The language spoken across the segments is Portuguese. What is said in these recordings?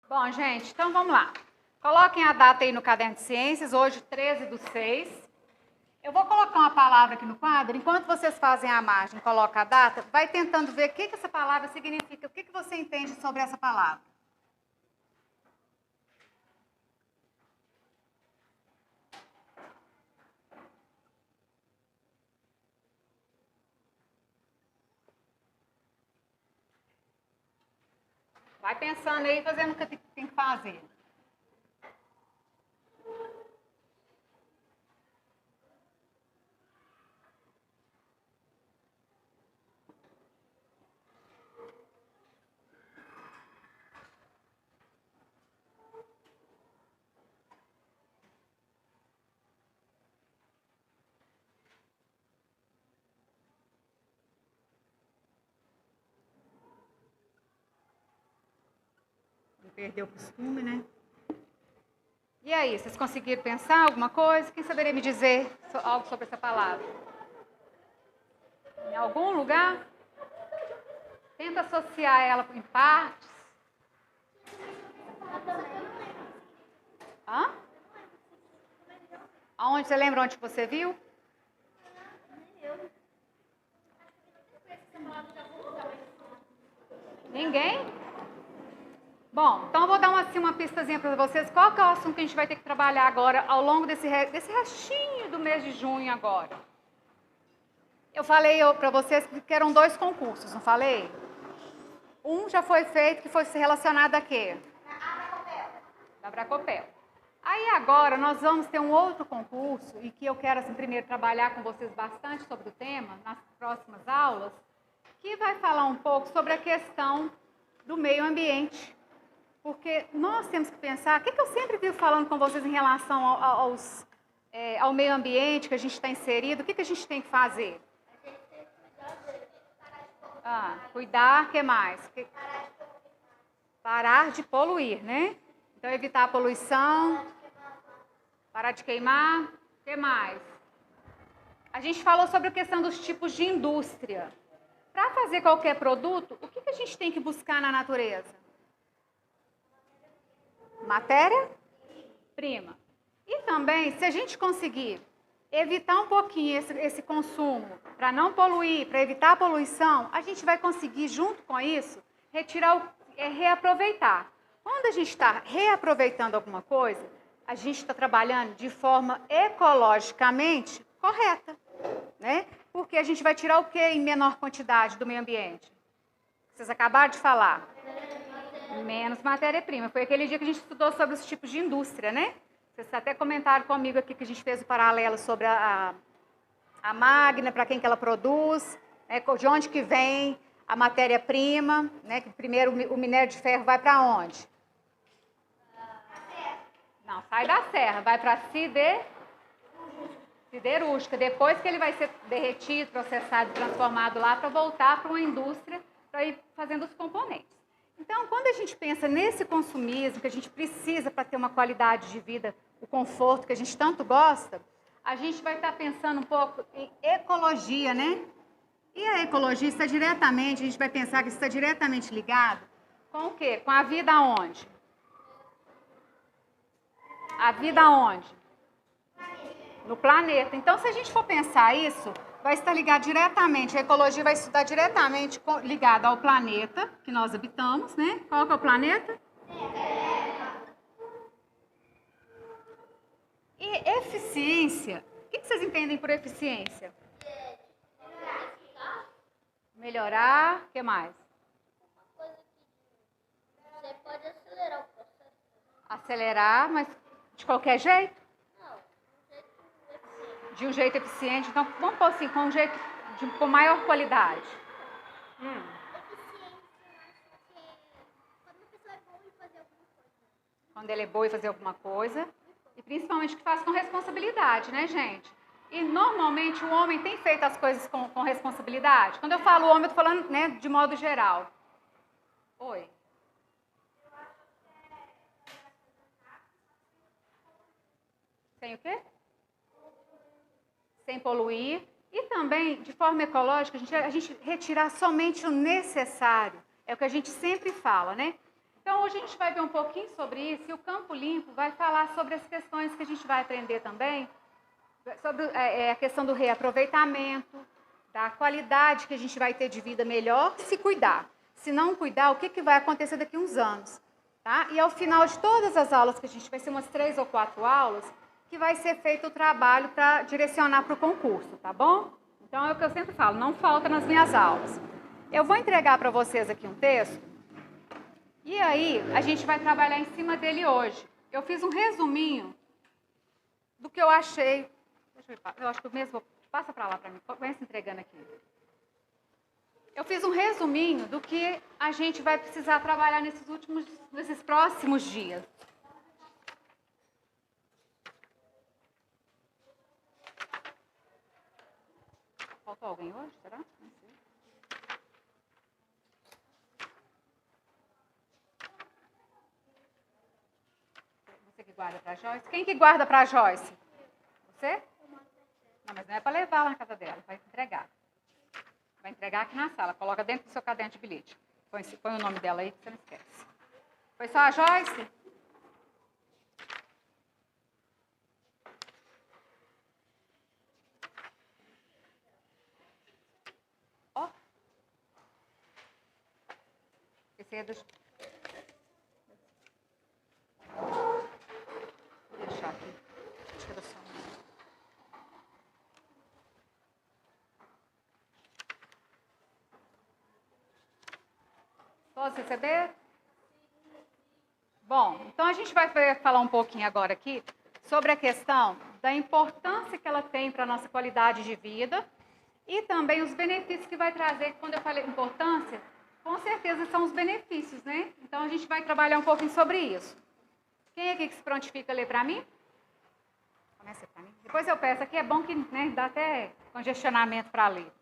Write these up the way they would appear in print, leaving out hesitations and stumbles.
Bom, gente, então vamos lá. Coloquem a data aí no caderno de ciências, hoje 13/6. Eu vou colocar uma palavra aqui no quadro, enquanto vocês fazem a margem, coloca a data, vai tentando ver o que essa palavra significa, o que você entende sobre essa palavra. Vai pensando aí, fazendo o que tem que fazer. Perdeu o costume, né? E aí, vocês conseguiram pensar alguma coisa? Quem saberia me dizer algo sobre essa palavra? Em algum lugar? Tenta associar ela em partes. Hã? Aonde? Você lembra onde você viu? Ninguém? Bom, então eu vou dar uma pistazinha para vocês. Qual que é o assunto que a gente vai ter que trabalhar agora ao longo desse restinho do mês de junho agora? Eu falei para vocês que eram 2 concursos, não falei? Um já foi feito, que foi relacionado a quê? Da Bracopel. Aí agora nós vamos ter um outro concurso, e que eu quero assim, primeiro trabalhar com vocês bastante sobre o tema, nas próximas aulas, que vai falar um pouco sobre a questão do meio ambiente. Porque nós temos que pensar, o que eu sempre vivo falando com vocês em relação ao meio ambiente que a gente está inserido, o que a gente tem que fazer? Cuidar, o que mais? Parar de poluir, né? Então, evitar a poluição, parar de queimar, o que mais? A gente falou sobre a questão dos tipos de indústria. Para fazer qualquer produto, o que a gente tem que buscar na natureza? Matéria-prima. E também, se a gente conseguir evitar um pouquinho esse consumo, para não poluir, para evitar a poluição, a gente vai conseguir, junto com isso, reaproveitar. Quando a gente está reaproveitando alguma coisa, a gente está trabalhando de forma ecologicamente correta, né? Porque a gente vai tirar o que em menor quantidade do meio ambiente? Vocês acabaram de falar. Menos matéria-prima. Foi aquele dia que a gente estudou sobre os tipos de indústria, né? Vocês até comentaram comigo aqui que a gente fez o paralelo sobre a Magna, para quem que ela produz, né? De onde que vem a matéria-prima, né? Que primeiro o minério de ferro vai para onde? Não, sai da serra, vai para siderúrgica. Depois que ele vai ser derretido, processado, transformado lá para voltar para uma indústria para ir fazendo os componentes. Então, quando a gente pensa nesse consumismo que a gente precisa para ter uma qualidade de vida, o conforto que a gente tanto gosta, a gente vai estar pensando um pouco em ecologia, né? E a ecologia está diretamente, a gente vai pensar que está diretamente ligado com o quê? Com a vida onde? A vida onde? No planeta. Então, se a gente for pensar isso, vai estar ligado diretamente, a ecologia vai estar diretamente ligada ao planeta que nós habitamos, né? Qual que é o planeta? Terra. E eficiência, o que vocês entendem por eficiência? Melhorar, o que mais? Uma coisa que você pode acelerar o processo. Acelerar, mas de qualquer jeito? Não, de um jeito eficiente. Então, vamos pôr assim, com maior qualidade. Eficiência, eu acho que quando a pessoa é boa em fazer alguma coisa. Quando ele é bom em fazer alguma coisa. E principalmente que faz com responsabilidade, né, gente? E normalmente o homem tem feito as coisas com responsabilidade. Quando eu falo homem, eu estou falando, né, de modo geral. Oi. Sem o quê? Sem poluir. E também, de forma ecológica, a gente retirar somente o necessário. É o que a gente sempre fala, né? Então, hoje a gente vai ver um pouquinho sobre isso e o Campo Limpo vai falar sobre as questões que a gente vai aprender também, sobre a questão do reaproveitamento, da qualidade que a gente vai ter de vida melhor se cuidar. Se não cuidar, o que vai acontecer daqui a uns anos? Tá? E ao final de todas as aulas, que a gente vai ser umas 3 ou 4 aulas, que vai ser feito o trabalho para direcionar para o concurso, tá bom? Então, é o que eu sempre falo, não falta nas minhas aulas. Eu vou entregar para vocês aqui um texto, e aí a gente vai trabalhar em cima dele hoje. Eu fiz um resuminho do que eu achei. Deixa eu ver, eu acho que o mesmo. Passa para lá para mim, começa entregando aqui. Eu fiz um resuminho do que a gente vai precisar trabalhar nesses próximos dias. Faltou alguém hoje, será? Não sei. Você que guarda para a Joyce? Quem que guarda para a Joyce? Você? Não, mas não é para levar lá na casa dela, vai entregar. Vai entregar aqui na sala, coloca dentro do seu caderno de bilhete. Põe o nome dela aí que você não esquece. Foi só a Joyce? Ó. Esse é dos... Vou deixar aqui. Acho que era só um. Todos receberam? Bom, então a gente vai falar um pouquinho agora aqui sobre a questão da importância que ela tem para a nossa qualidade de vida e também os benefícios que vai trazer. Quando eu falei importância, com certeza são os benefícios, né? Então a gente vai trabalhar um pouquinho sobre isso. Quem aqui que se prontifica a ler para mim? Começa para mim. Depois eu peço aqui, é bom que dá até congestionamento para ler.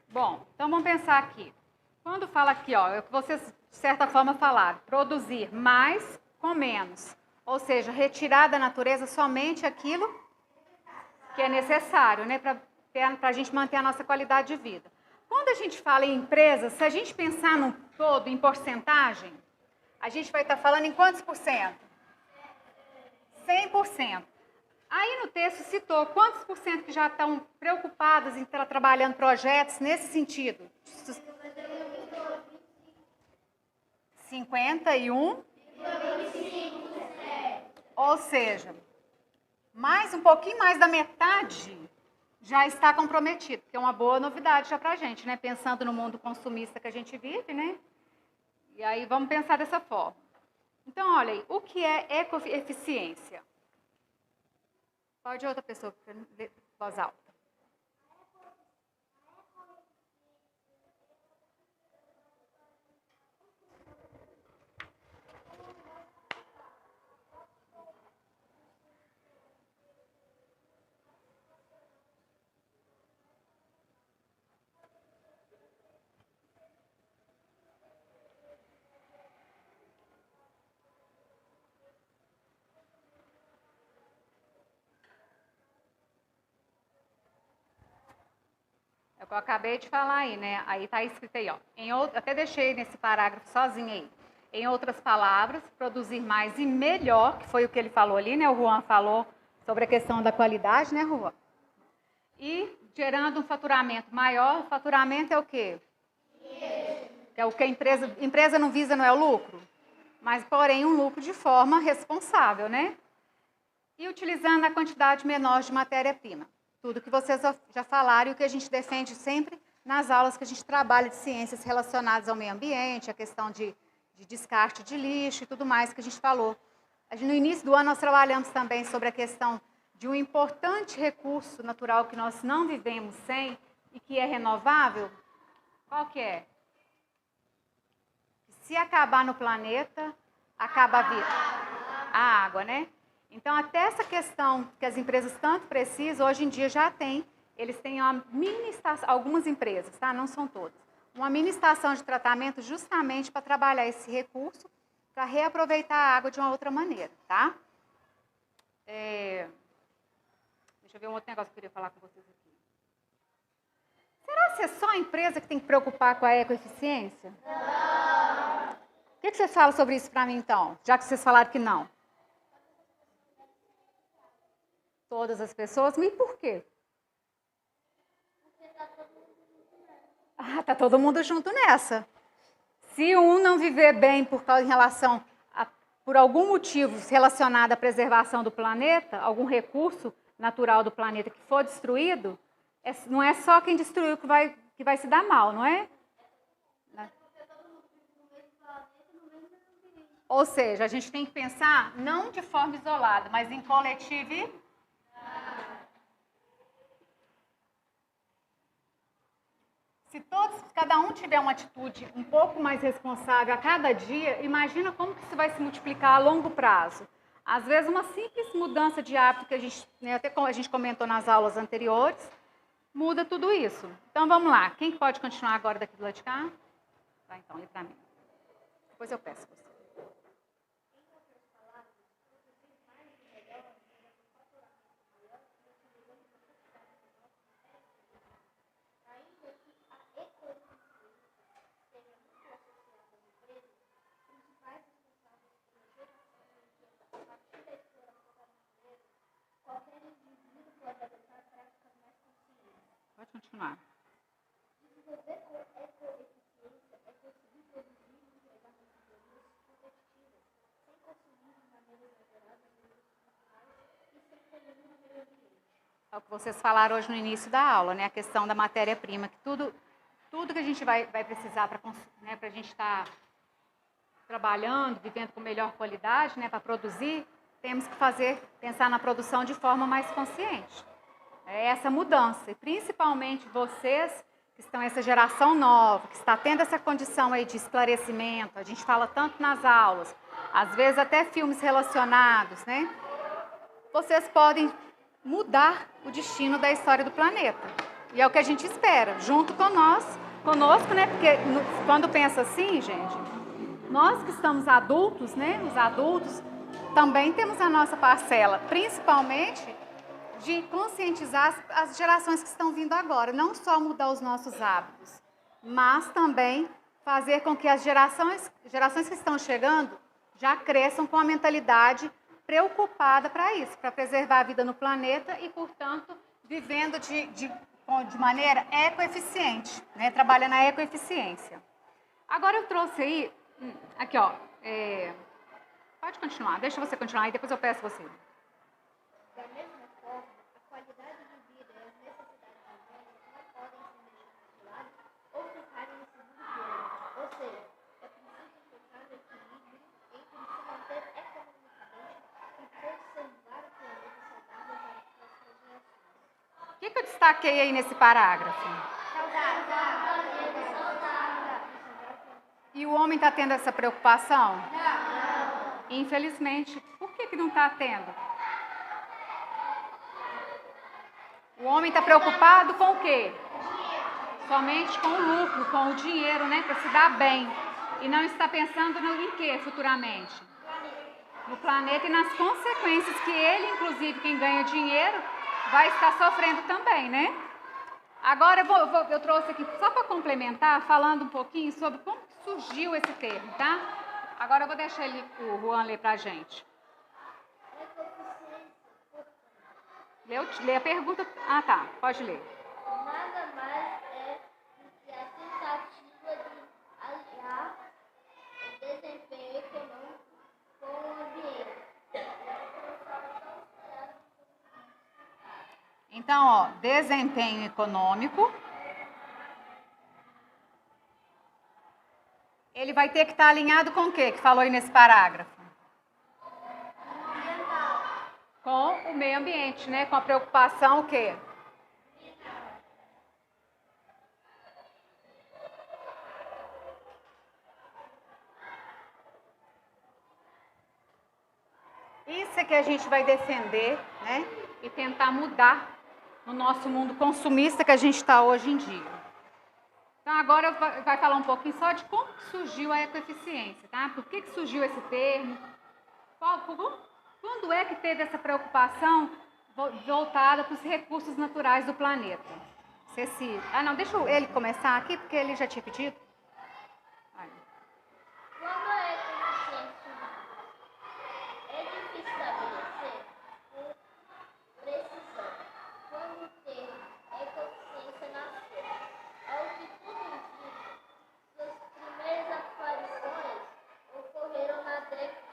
Bom, então vamos pensar aqui. Quando fala aqui, ó, é o que vocês de certa forma falaram, produzir mais com menos. Ou seja, retirar da natureza somente aquilo que é necessário, né, para a gente manter a nossa qualidade de vida. Quando a gente fala em empresas, se a gente pensar no todo, em porcentagem, a gente vai estar falando em quantos por cento? 100%. Aí no texto citou quantos por cento que já estão preocupados em estar trabalhando projetos nesse sentido? 51. Ou seja, um pouquinho mais da metade já está comprometido, que é uma boa novidade já para a gente, né? Pensando no mundo consumista que a gente vive, né? E aí vamos pensar dessa forma. Então, olha aí, o que é ecoeficiência? Pode outra pessoa, voz alta. É o que eu acabei de falar aí, né? Aí está escrito aí, ó. Até deixei nesse parágrafo sozinho aí. Em outras palavras, produzir mais e melhor, que foi o que ele falou ali, né? O Juan falou sobre a questão da qualidade, né, Juan? E gerando um faturamento maior. Faturamento é o quê? Que é o que a empresa não visa, não é o lucro? Mas, porém, um lucro de forma responsável, né? E utilizando a quantidade menor de matéria-prima. Tudo que vocês já falaram e o que a gente defende sempre nas aulas que a gente trabalha de ciências relacionadas ao meio ambiente, a questão de descarte de lixo e tudo mais que a gente falou. No início do ano, nós trabalhamos também sobre a questão de um importante recurso natural que nós não vivemos sem e que é renovável. Qual que é? Se acabar no planeta, acaba a vida. A água, né? Então, até essa questão que as empresas tanto precisam, hoje em dia já tem. Eles têm uma mini estação, algumas empresas, tá? Não são todas. Uma mini estação de tratamento justamente para trabalhar esse recurso, para reaproveitar a água de uma outra maneira, tá? Deixa eu ver um outro negócio que eu queria falar com vocês aqui. Será que é só a empresa que tem que preocupar com a ecoeficiência? Não. O que vocês falam sobre isso para mim, então? Já que vocês falaram que não. Todas as pessoas? E por quê? Porque tá todo mundo junto nessa. Ah, tá todo mundo junto nessa. Se um não viver bem em relação por algum motivo relacionado à preservação do planeta, algum recurso natural do planeta que for destruído, não é só quem destruiu que vai se dar mal, não é? Ou seja, a gente tem que pensar não de forma isolada, mas em coletivo. Se cada um tiver uma atitude um pouco mais responsável a cada dia, imagina como que isso vai se multiplicar a longo prazo. Às vezes, uma simples mudança de hábito que a gente, né, até como a gente comentou nas aulas anteriores, muda tudo isso. Então, vamos lá. Quem pode continuar agora daqui do lado de cá? Vai, então, lê para mim. Depois eu peço você. Pode continuar. Desenvolver ecoeficiência é conseguir produzir e entregar mercadorias competitivas, sem consumir de maneira exagerada os recursos naturais e sem poluir o meio ambiente. É o que vocês falaram hoje no início da aula, né? A questão da matéria-prima, que tudo que a gente vai precisar para a gente estar trabalhando, vivendo com melhor qualidade, né? Para produzir, temos que pensar na produção de forma mais consciente. É essa mudança, e principalmente vocês que estão essa geração nova, que está tendo essa condição aí de esclarecimento, a gente fala tanto nas aulas, às vezes até filmes relacionados, né? Vocês podem mudar o destino da história do planeta. E é o que a gente espera, junto conosco, né? Porque quando pensa assim, gente, nós que estamos adultos, né? Os adultos também temos a nossa parcela, principalmente de conscientizar as gerações que estão vindo agora, não só mudar os nossos hábitos, mas também fazer com que as gerações que estão chegando já cresçam com a mentalidade preocupada para isso, para preservar a vida no planeta e, portanto, vivendo de maneira ecoeficiente, né? Trabalhando a ecoeficiência. Agora eu trouxe aí, aqui ó, pode continuar, deixa você continuar e depois eu peço você. Da mesma forma, a qualidade de vida e as necessidades humanas não podem ser deixadas de lado ou ficarem em segundo plano. Ou seja, é preciso encontrar o equilíbrio entre se manter economicamente e conservar o planeta saudável para as próximas gerações. O que eu destaquei aí nesse parágrafo? E o homem está tendo essa preocupação? Não. Infelizmente. Por que não está tendo? O homem está preocupado com o quê? Somente com o lucro, com o dinheiro, né? Para se dar bem. E não está pensando em quê futuramente? No planeta e nas consequências que ele, inclusive, quem ganha dinheiro, vai estar sofrendo também, né? Agora eu trouxe aqui, só para complementar, falando um pouquinho sobre como surgiu esse termo, tá? Agora eu vou deixar o Juan ler para a gente. Lê a pergunta. Ah, tá. Pode ler. Nada mais é do que a tentativa de Então, ó, desempenho econômico. Ele vai ter que estar alinhado com o quê? Que falou aí nesse parágrafo? Com o meio ambiente, né? Com a preocupação o quê? Isso é que a gente vai defender, né? E tentar mudar no nosso mundo consumista que a gente está hoje em dia. Então, agora vai falar um pouquinho só de como que surgiu a ecoeficiência, tá? Por que surgiu esse termo? Quando é que teve essa preocupação voltada para os recursos naturais do planeta? Cecília. Ah, não, deixa ele começar aqui, porque ele já tinha pedido. Aí. Quando a ecoeficiência é difícil estabelecer por precisão. Quando o termo ecoeficiência nasceu, ao que tudo indica, suas primeiras aparições ocorreram na década de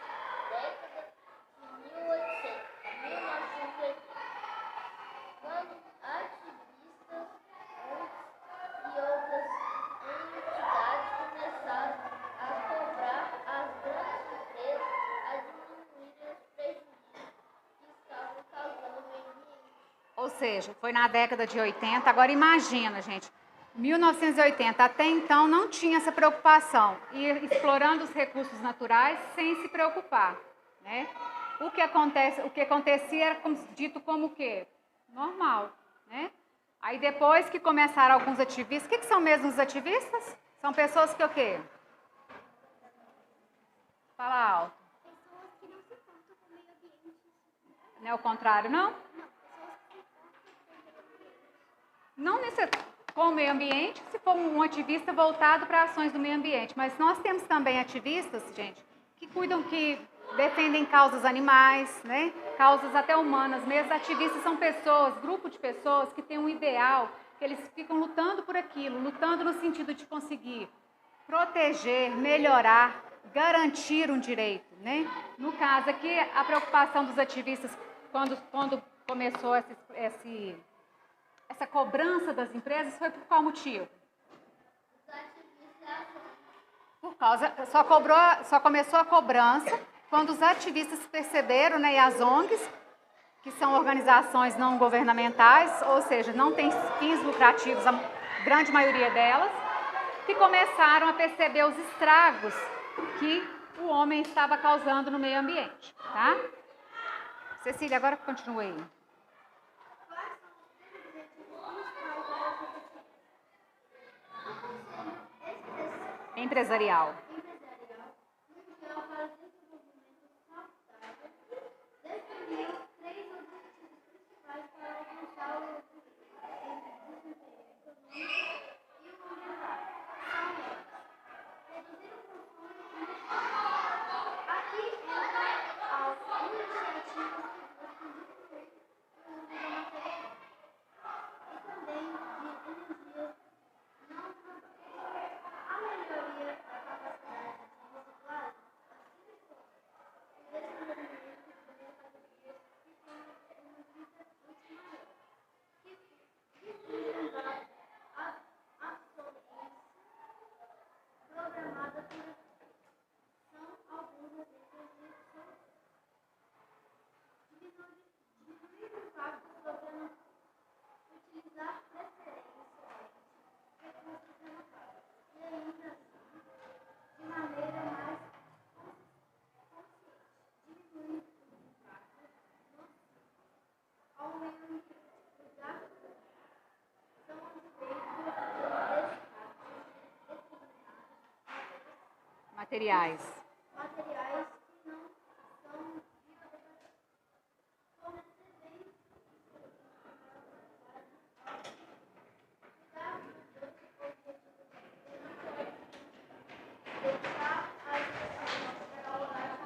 1980, quando ativistas e outras entidades começaram a cobrar as grandes empresas a diminuírem os prejuízos que estavam causando ao meio ambiente. Ou seja, foi na década de 80. Agora imagina, gente, 1980, até então não tinha essa preocupação. E explorando os recursos naturais sem se preocupar, né? O que acontecia era dito como o quê? Normal, né? Aí depois que começaram alguns ativistas, o que são mesmo os ativistas? São pessoas que o quê? Fala alto. Pessoas que não se importam com o meio ambiente. Não é o contrário, não? Não, pessoas que se importam com o meio ambiente. Não necessariamente com o meio ambiente, se for um ativista voltado para ações do meio ambiente. Mas nós temos também ativistas, gente, que cuidam, que defendem causas animais, né? Causas até humanas mesmo. Ativistas são pessoas, grupo de pessoas que têm um ideal, que eles ficam lutando por aquilo, lutando no sentido de conseguir proteger, melhorar, garantir um direito, né? No caso aqui, a preocupação dos ativistas, quando começou essa cobrança das empresas, foi por qual motivo? Por causa, só começou a cobrança quando os ativistas perceberam, né, e as ONGs, que são organizações não governamentais, ou seja, não tem fins lucrativos, a grande maioria delas, que começaram a perceber os estragos que o homem estava causando no meio ambiente, tá? Cecília, agora continua aí. Empresarial. Mundial para o Desenvolvimento Saudável definiu 3 objetivos principais para alcançar o desempenho econômico e o ambiental. São eles: reduzir o consumo de combustíveis. Aqui entra as iniciativas que buscam diminuir o uso da matéria e também de energias não renováveis. A melhoria da capacidade de reciclagem, assim como o desenvolvimento de mercadorias que tenham uma vida útil maior, que visam dar a obsolescência programada por são alguns exemplos de soluções. Diminuir o impacto sobre a utilizar preferencialmente recursos renováveis e ainda assim, de maneira mais consciente, diminuir o impacto nocivo ao meio ambiente. Os gastos são os veículos dos descartes determinados Materiais. materiais que não são biodegradáveis. Fornecer bens cuidar dos objetivos deixar as pessoas trabalhar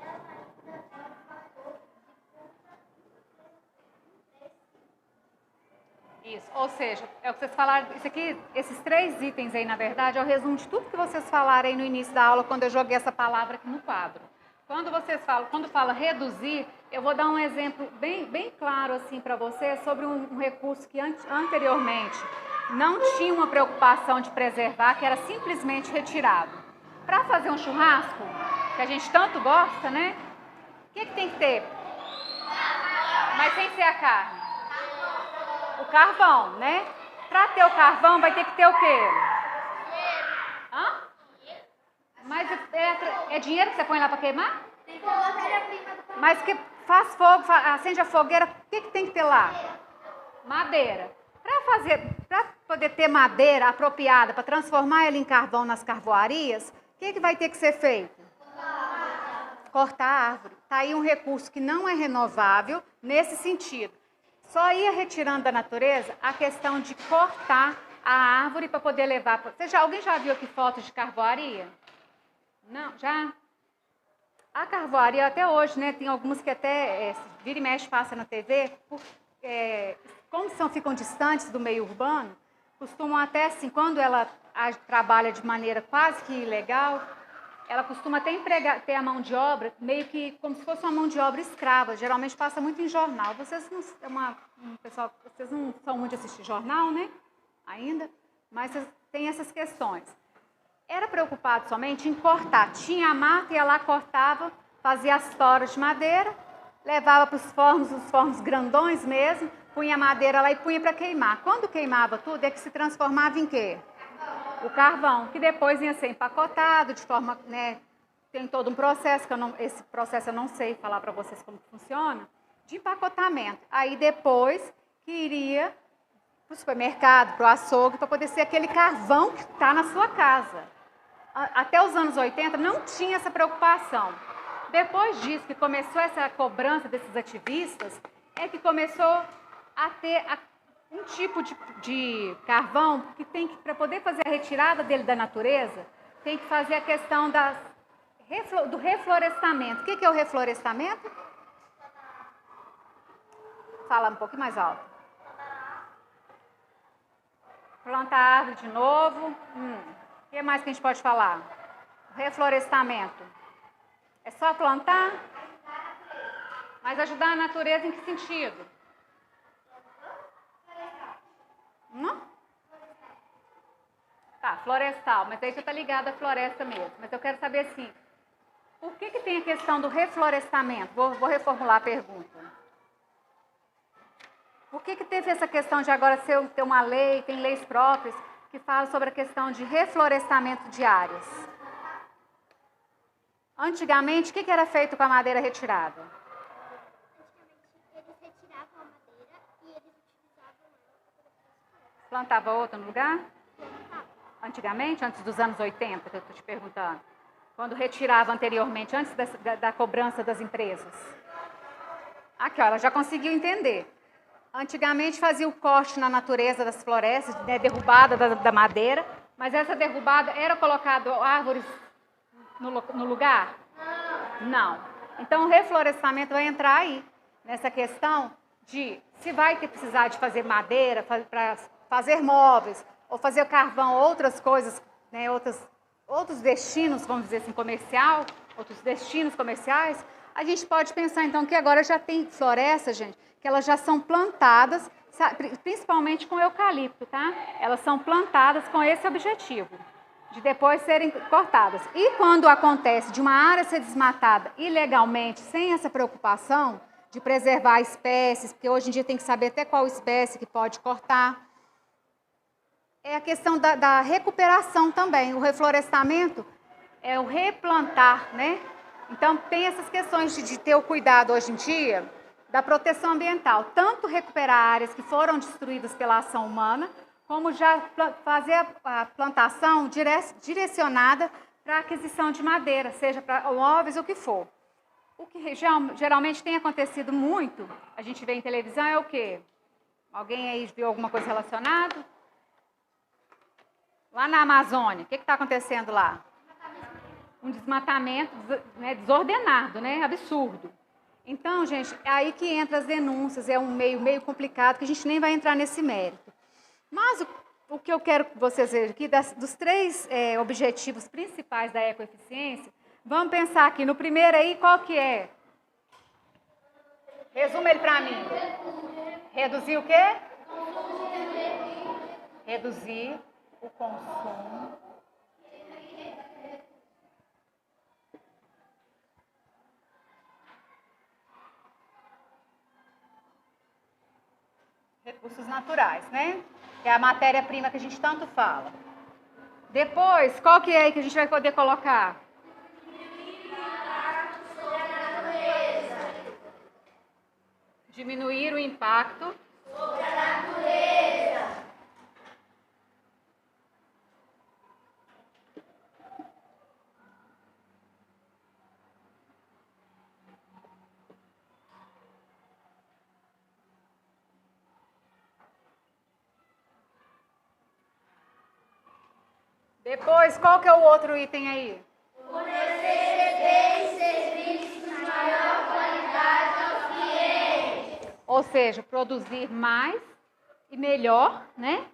ela ainda é um fator de Isso, ou seja, é o que vocês falaram, isso aqui, esses 3 itens aí, na verdade, é o resumo de tudo que vocês falaram aí no início da aula, quando eu joguei essa palavra aqui no quadro. Quando fala reduzir, eu vou dar um exemplo bem claro assim para vocês sobre um recurso que anteriormente não tinha uma preocupação de preservar, que era simplesmente retirado. Para fazer um churrasco, que a gente tanto gosta, né? O que tem que ter? Mas sem ser a carne. O carvão, né? Para ter o carvão vai ter que ter o quê? Hã? Mas é dinheiro que você põe lá para queimar? Tem que ter matéria-prima do carvão. Mas que faz fogo, acende a fogueira, o que tem que ter lá? Madeira. Para poder ter madeira apropriada, para transformar ela em carvão nas carvoarias, o que vai ter que ser feito? Cortar a árvore. Está aí um recurso que não é renovável nesse sentido. Só ia retirando da natureza a questão de cortar a árvore para poder levar. Alguém já viu aqui fotos de carvoaria? Não? Já? A carvoaria até hoje, né? Tem algumas que até vira e mexe passa na TV, como ficam distantes do meio urbano, costumam até assim, quando ela trabalha de maneira quase que ilegal, ela costuma até ter a mão de obra meio que como se fosse uma mão de obra escrava. Geralmente passa muito em jornal. Vocês não são muito de assistir jornal, né? Ainda, mas tem essas questões. Era preocupado somente em cortar. Tinha a mata, ia lá, cortava, fazia as toras de madeira, levava para os fornos grandões mesmo, punha a madeira lá e punha para queimar. Quando queimava tudo, é que se transformava em quê? O carvão, que depois ia ser empacotado de forma, né, tem todo um processo, esse processo eu não sei falar para vocês como funciona, de empacotamento. Aí depois que iria para o supermercado, para o açougue, para poder ser aquele carvão que está na sua casa. Até os anos 80 não tinha essa preocupação. Depois disso, que começou essa cobrança desses ativistas, é que começou a ter um tipo de carvão que tem que, para poder fazer a retirada dele da natureza, tem que fazer a questão do reflorestamento. O que é o reflorestamento? Fala um pouquinho mais alto. Plantar árvore de novo. O que mais que a gente pode falar? O reflorestamento. É só plantar? Mas ajudar a natureza em que sentido? Não? Tá, florestal, mas aí você está ligado à floresta mesmo. Mas eu quero saber assim, por que tem a questão do reflorestamento? Vou reformular a pergunta. Por que teve essa questão de agora ter uma lei, tem leis próprias, que falam sobre a questão de reflorestamento de áreas? Antigamente, o que era feito com a madeira retirada? Antigamente, eles retiravam a madeira e eles utilizavam ela. Plantava outra no lugar? Antigamente, antes dos anos 80, que eu estou te perguntando. Quando retirava anteriormente, antes da cobrança das empresas. Aqui, ó, ela já conseguiu entender. Antigamente fazia o corte na natureza das florestas, né, derrubada da madeira, mas essa derrubada era colocado árvores no lugar? Não. Então o reflorestamento vai entrar aí, nessa questão de se vai precisar de fazer madeira para fazer móveis, ou fazer carvão, outras coisas, né, outros destinos, vamos dizer assim, outros destinos comerciais, a gente pode pensar então que agora já tem florestas, gente, que elas já são plantadas, principalmente com eucalipto, tá? Elas são plantadas com esse objetivo, de depois serem cortadas. E quando acontece de uma área ser desmatada ilegalmente, sem essa preocupação de preservar espécies, porque hoje em dia tem que saber até qual espécie que pode cortar, é a questão da recuperação também. O reflorestamento é o replantar, né? Então, tem essas questões de ter o cuidado hoje em dia da proteção ambiental. Tanto recuperar áreas que foram destruídas pela ação humana, como já fazer a plantação direcionada para a aquisição de madeira, seja para móveis ou o que for. O que geralmente tem acontecido muito, a gente vê em televisão, é o quê? Alguém aí viu alguma coisa relacionada? Lá na Amazônia, o que está acontecendo lá? Um desmatamento, né, desordenado, né, absurdo. Então, gente, é aí que entra as denúncias, é um meio complicado, que a gente nem vai entrar nesse mérito. Mas o que eu quero que vocês vejam aqui, dos três objetivos principais da ecoeficiência, Vamos pensar aqui. No primeiro aí, qual que é? Resuma ele para mim. Reduzir o quê? Reduzir o consumo. Recursos naturais, né? Que é a matéria-prima que a gente tanto fala. Depois, qual que é aí que a gente vai poder colocar? Diminuir o impacto sobre a natureza. Depois, qual que é o outro item aí? Fornecer bens e serviços de maior qualidade aos clientes. Ou seja, produzir mais e melhor, né?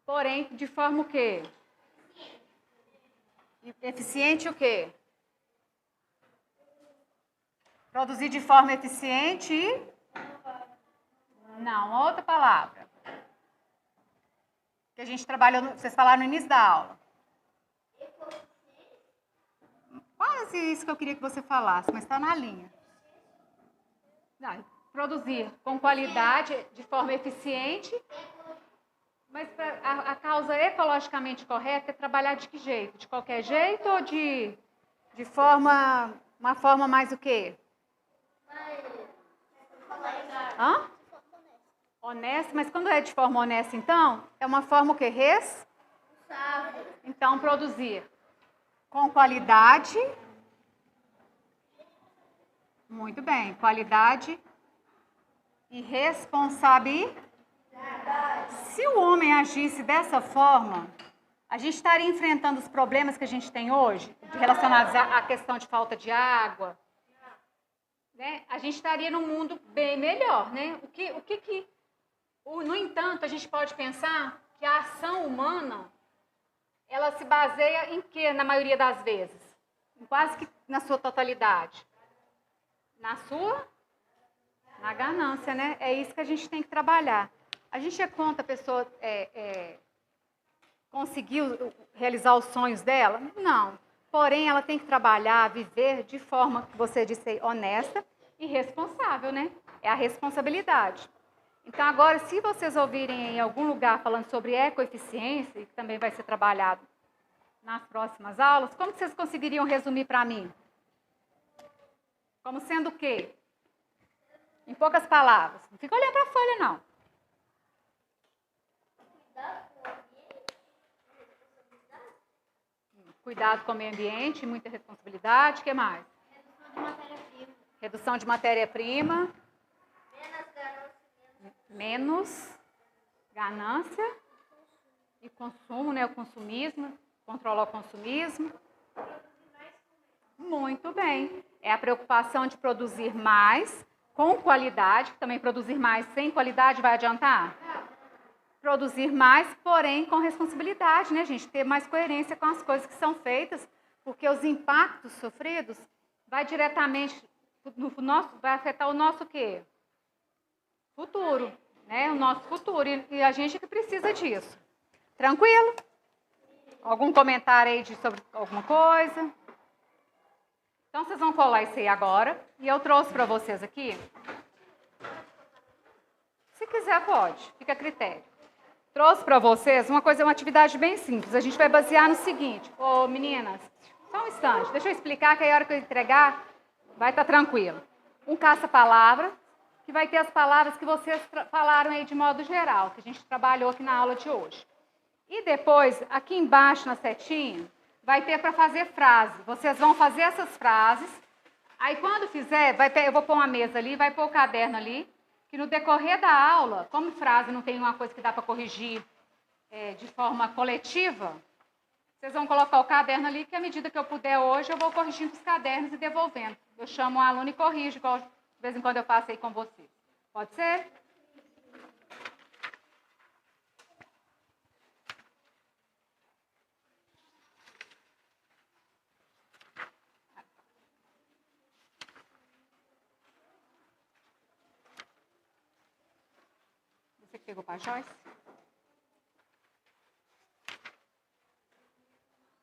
Porém, de forma o quê? Eficiente o quê? Produzir de forma eficiente e... Não, outra palavra. Que a gente trabalhou, vocês falaram no início da aula. Quase isso que eu queria que você falasse, mas está na linha. Não, produzir com qualidade, de forma eficiente, mas a causa ecologicamente correta é trabalhar de que jeito? De qualquer jeito ou de uma forma mais o quê? Hã? Honesta, mas quando é de forma honesta, então, é uma forma o quê? Então, produzir com qualidade. Muito bem, qualidade e responsabilidade. Se o homem agisse dessa forma, a gente estaria enfrentando os problemas que a gente tem hoje, relacionados à questão de falta de água, né? A gente estaria num mundo bem melhor, né? No entanto, a gente pode pensar que a ação humana, ela se baseia em quê, na maioria das vezes? Quase que na sua totalidade. Na ganância, né? É isso que a gente tem que trabalhar. A gente é contra a pessoa conseguir realizar os sonhos dela? Não. Porém, ela tem que trabalhar, viver de forma, que você disse aí, honesta e responsável, né? É a responsabilidade. Então, agora, se vocês ouvirem em algum lugar falando sobre ecoeficiência, que também vai ser trabalhado nas próximas aulas, como vocês conseguiriam resumir para mim? Como sendo o quê? Em poucas palavras. Não fica olhando para a folha, não. Cuidado com o meio ambiente, muita responsabilidade. O que mais? Redução de matéria-prima. Menos ganância e consumo, né? O consumismo, controlar o consumismo. Muito bem. É a preocupação de produzir mais com qualidade, que também produzir mais sem qualidade vai adiantar? Produzir mais, porém com responsabilidade, né, gente? Ter mais coerência com as coisas que são feitas, porque os impactos sofridos vai diretamente vai afetar o nosso quê? Futuro, né? O nosso futuro. E a gente que precisa disso. Tranquilo? Algum comentário aí sobre alguma coisa? Então, vocês vão colar isso aí agora. E eu trouxe para vocês aqui. Se quiser, pode. Fica a critério. Trouxe para vocês uma atividade bem simples. A gente vai basear no seguinte. Ô, meninas, só um instante. Deixa eu explicar que aí a hora que eu entregar, vai estar tranquilo. Um caça-palavra, que vai ter as palavras que vocês falaram aí de modo geral, que a gente trabalhou aqui na aula de hoje. E depois, aqui embaixo na setinha, vai ter para fazer frase. Vocês vão fazer essas frases. Aí, quando fizer, eu vou pôr uma mesa ali, vai pôr o caderno ali, que no decorrer da aula, como frase não tem uma coisa que dá para corrigir de forma coletiva, vocês vão colocar o caderno ali, que à medida que eu puder hoje, eu vou corrigindo os cadernos e devolvendo. Eu chamo o aluno e corrijo, igual de vez em quando eu faço aí com vocês. Pode ser? Pegou para a Joyce?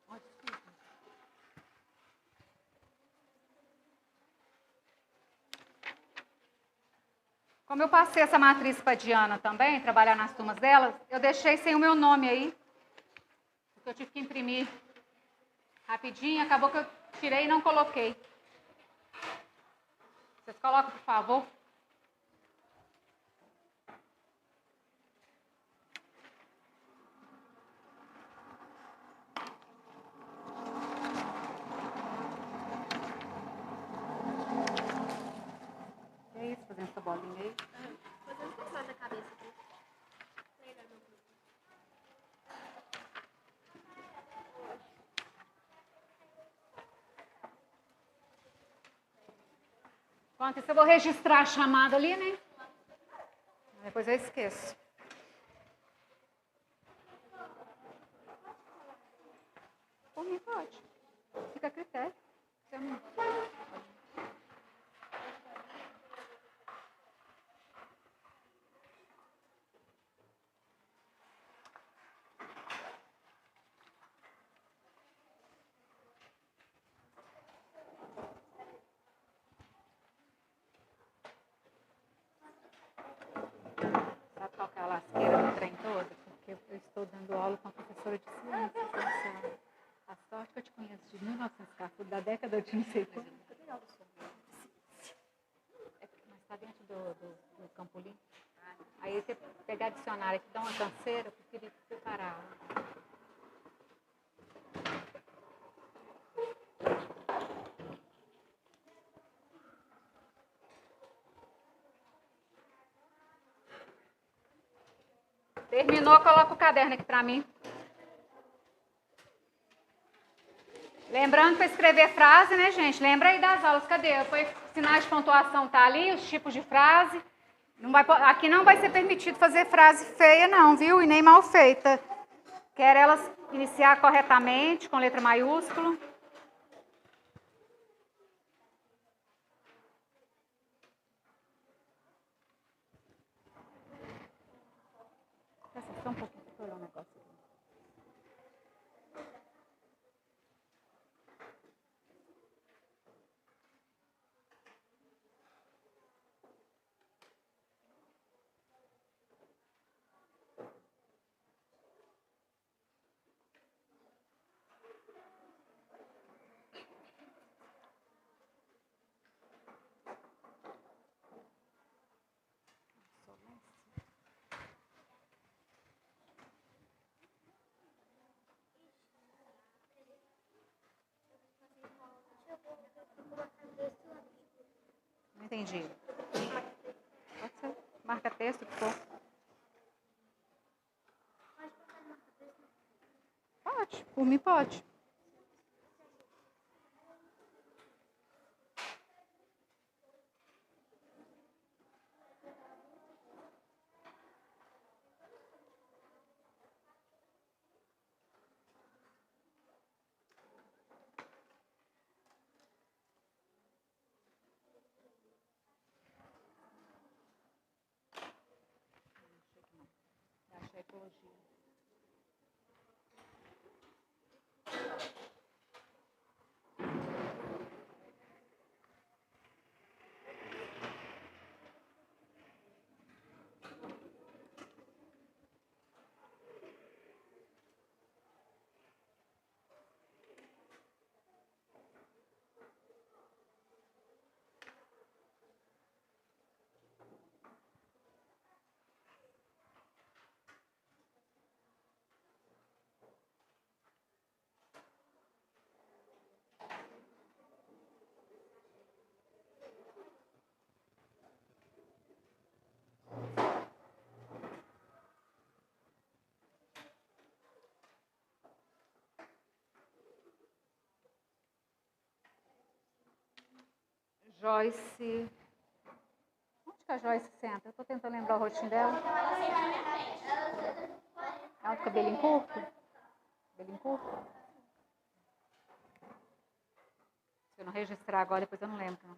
Oh, desculpa. Como eu passei essa matriz para a Diana também, trabalhar nas turmas delas, eu deixei sem o meu nome aí. Porque eu tive que imprimir rapidinho, acabou que eu tirei e não coloquei. Vocês colocam, por favor. É isso, fazendo essa bolinha aí. Fazendo passar na cabeça aqui. Enquanto isso, eu vou registrar a chamada ali, né? Depois eu esqueço. Por mim, pode. Fica a critério. Você não... Sabe qual que é a lasqueira do trem todo? Porque eu estou dando aula com a professora de ciências na sala. A sorte que eu te conheço de 1914, da década de não sei quando. Eu dei aula sobre ciência. Mas está dentro do Campolim. Aí você pegar dicionário que dá uma canseira, eu preferi preparar a aula. Terminou, coloca o caderno aqui para mim. Lembrando para escrever frase, né, gente? Lembra aí das aulas. Cadê? Foi sinais de pontuação tá ali, os tipos de frase. Não vai, aqui não vai ser permitido fazer frase feia, não, viu? E nem mal feita. Quero elas iniciar corretamente, com letra maiúscula. Só um pouquinho, deixa eu olhar um negócio aqui. Não entendi. Pode ser. Marca texto, que for. Pode, por mim pode. Acho ecologia. Joyce. Onde que a Joyce senta? Eu tô tentando lembrar o rostinho dela. Ela tem cabelinho curto? Cabelinho curto? Se eu não registrar agora, depois eu não lembro. Não.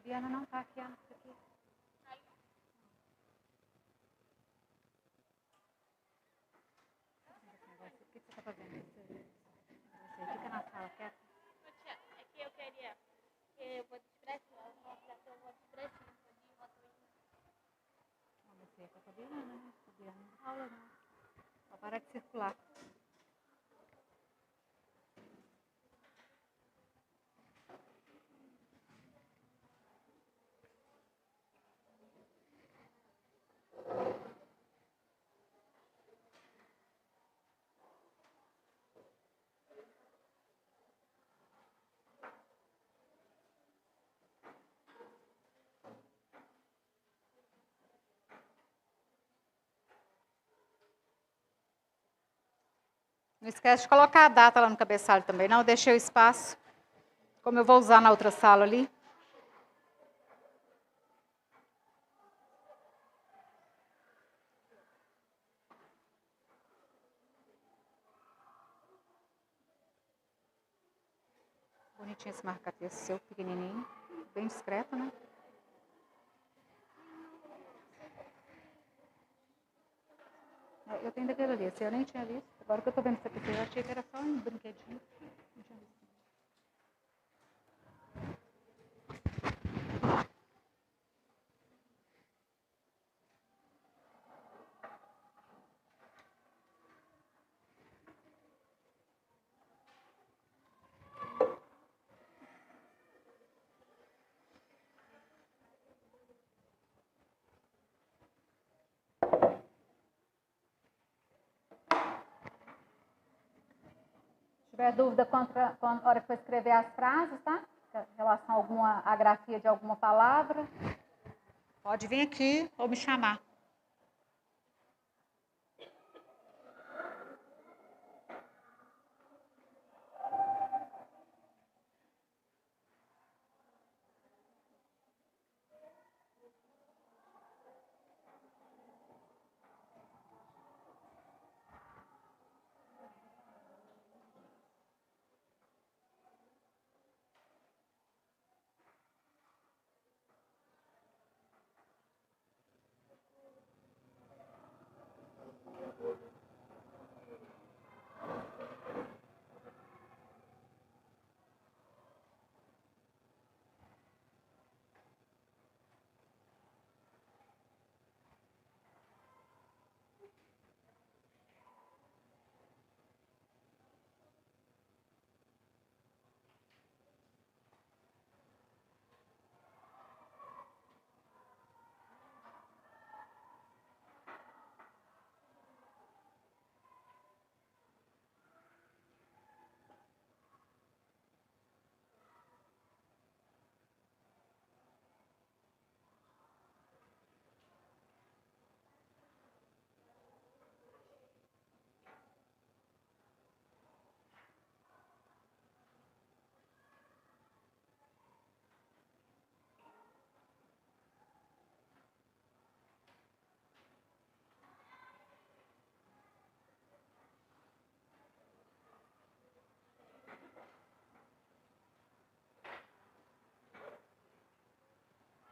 Biana não tá aqui, Ana. Tá aqui. O que você tá fazendo? Você fica na sala, quieta. É que eu queria que eu vou depressão, eu vou depressão. Vamos ver com a Biana, né? A Biana não dá aula, não. Só parar de circular. Não esquece de colocar a data lá no cabeçalho também, não. Eu deixei o espaço, como eu vou usar na outra sala ali. Bonitinho esse marca-texto seu, pequenininho. Bem discreto, né? Eu tenho daquele ali, esse eu nem tinha visto. Agora que eu tô vendo esse aqui, eu achei que era só um brinquedinho. Não tinha visto. Se tiver dúvida na hora que for escrever as frases, tá? Em relação a alguma a grafia de alguma palavra, pode vir aqui ou me chamar.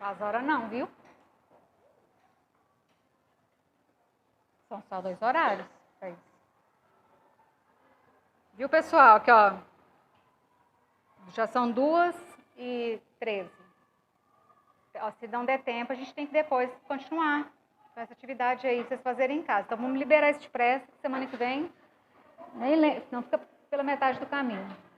As horas não, viu? São só 2 horários. É isso. Viu, pessoal? Aqui, ó. Já são 2h13. Se não der tempo, a gente tem que depois continuar com essa atividade aí, vocês fazerem em casa. Então, vamos liberar esse pressa, semana que vem. Nem, senão fica pela metade do caminho.